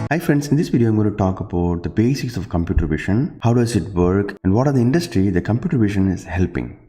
Hi friends, in this video I'm going to talk about the basics of computer vision, how does it work, and what are the industry that computer vision is helping.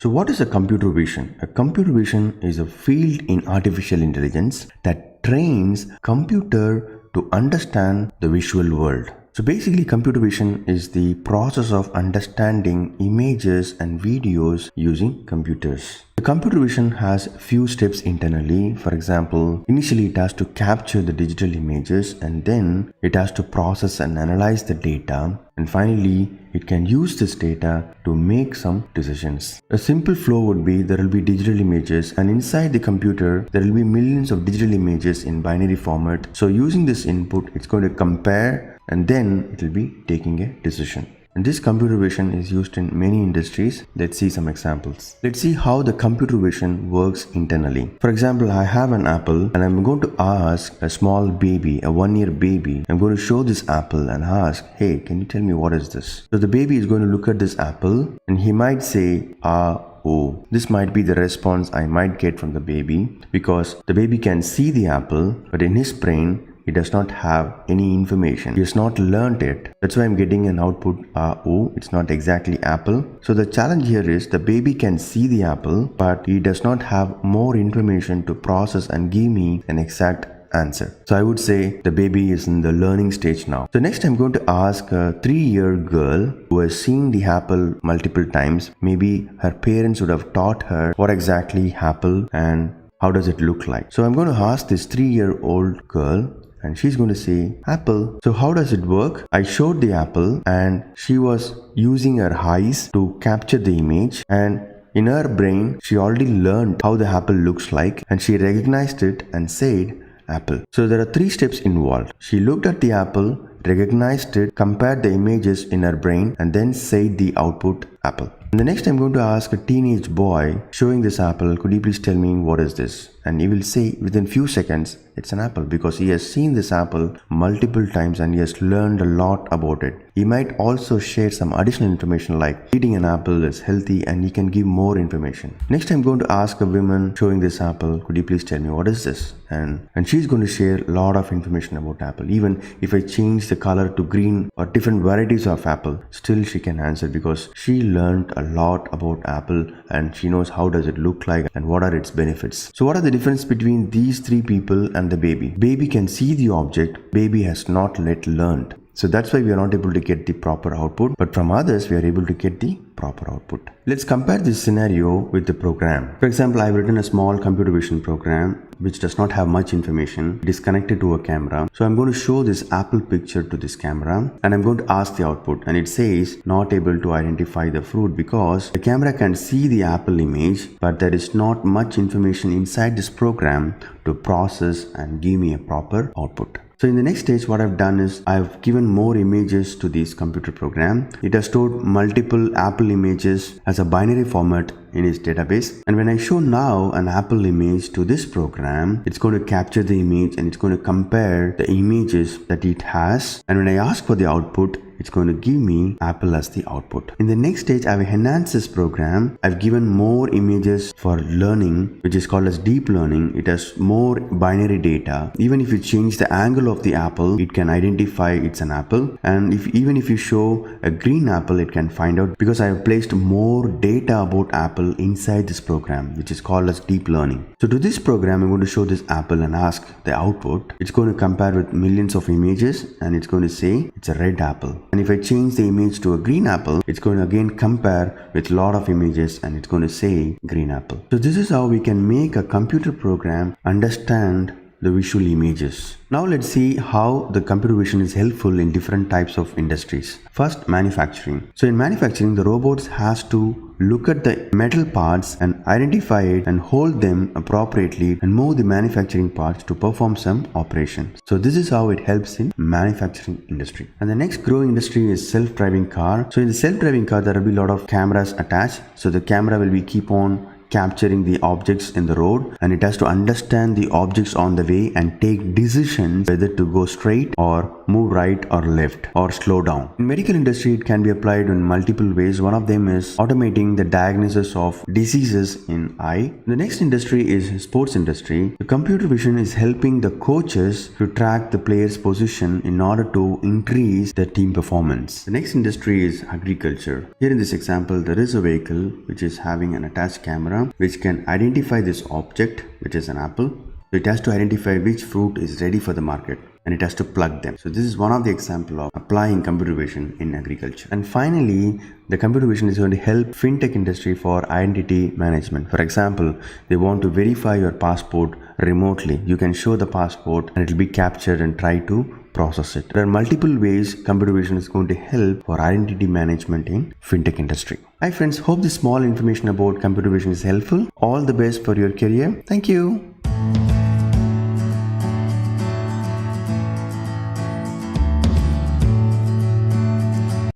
So what is a computer vision? A computer vision is a field in artificial intelligence that trains computer to understand the visual world. So basically computer vision is the process of understanding images and videos using computers. The computer vision has few steps internally. For example, initially it has to capture the digital images and then it has to process and analyze the data, and finally it can use this data to make some decisions. A simple flow would be there will be digital images and inside the computer there will be millions of digital images in binary format. So using this input it's going to compare and then it will be taking a decision. And this computer vision is used in many industries. Let's see some examples. Let's see how the computer vision works internally. For example, I have an apple and I'm going to ask a small baby, a 1-year baby, I'm going to show this apple and ask, hey, can you tell me what is this? So the baby is going to look at this apple and he might say, oh. This might be the response I might get from the baby because the baby can see the apple, but in his brain, he does not have any information. He has not learned it. That's why I'm getting an output, oh, it's not exactly apple. So the challenge here is the baby can see the apple, but he does not have more information to process and give me an exact answer. So I would say the baby is in the learning stage now. So next I'm going to ask a 3-year girl who has seen the apple multiple times. Maybe her parents would have taught her what exactly apple and how does it look like. So I'm going to ask this 3-year-old girl and she's going to say apple. So how does it work? I showed the apple and she was using her eyes to capture the image, and in her brain she already learned how the apple looks like and she recognized it and said apple. So there are 3 steps involved. She looked at the apple, recognized it, compared the images in her brain and then said the output apple. And the next I'm going to ask a teenage boy showing this apple, could you please tell me what is this? And he will say within few seconds it's an apple because he has seen this apple multiple times and he has learned a lot about it. He might also share some additional information like eating an apple is healthy and he can give more information. Next I'm going to ask a woman showing this apple, could you please tell me what is this? And she's going to share a lot of information about apple. Even if I change the color to green or different varieties of apple, still she can answer because she learned a lot about apple and she knows how does it look like and what are its benefits. So what are the difference between these 3 people and the baby? Baby can see the object, baby has not yet learned. So that's why we are not able to get the proper output, but from others we are able to get the proper output. Let's compare this scenario with the program. For example, I've written a small computer vision program which does not have much information. It is connected to a camera. So I'm going to show this apple picture to this camera and I'm going to ask the output, and it says not able to identify the fruit because the camera can see the apple image, but there is not much information inside this program to process and give me a proper output. So in the next stage, what I've done is I've given more images to this computer program. It has stored multiple apple images as a binary format in its database. And when I show now an apple image to this program, it's going to capture the image and it's going to compare the images that it has. And when I ask for the output, it's going to give me apple as the output. In the next stage, I've enhanced this program. I've given more images for learning, which is called as deep learning. It has more binary data. Even if you change the angle of the apple, it can identify it's an apple. And even if you show a green apple, it can find out because I have placed more data about apple inside this program, which is called as deep learning. So to this program, I'm going to show this apple and ask the output. It's going to compare with millions of images and it's going to say it's a red apple. And if I change the image to a green apple, it's going to again compare with a lot of images and it's going to say green apple. So this is how we can make a computer program understand the visual images. Now let's see how the computer vision is helpful in different types of industries. First, manufacturing. So in manufacturing, the robots has to look at the metal parts and identify it and hold them appropriately and move the manufacturing parts to perform some operations. So this is how it helps in manufacturing industry. And the next growing industry is self-driving car. So in the self-driving car, there will be a lot of cameras attached. So the camera will be keep on capturing the objects in the road and it has to understand the objects on the way and take decisions whether to go straight or move right or left or slow down. In medical industry, it can be applied in multiple ways. One of them is automating the diagnosis of diseases in eye. The next industry is sports industry. The computer vision is helping the coaches to track the player's position in order to increase the team performance. The next industry is agriculture. Here in this example, there is a vehicle which is having an attached camera which can identify this object, which is an apple. So it has to identify which fruit is ready for the market and it has to plug them. So this is one of the example of applying computer vision in agriculture. And finally, the computer vision is going to help fintech industry for identity management. For example, they want to verify your passport remotely. You can show the passport and it will be captured and try to process it. There are multiple ways computer vision is going to help for identity management in fintech industry. Hi friends, hope this small information about computer vision is helpful. All the best for your career. Thank you.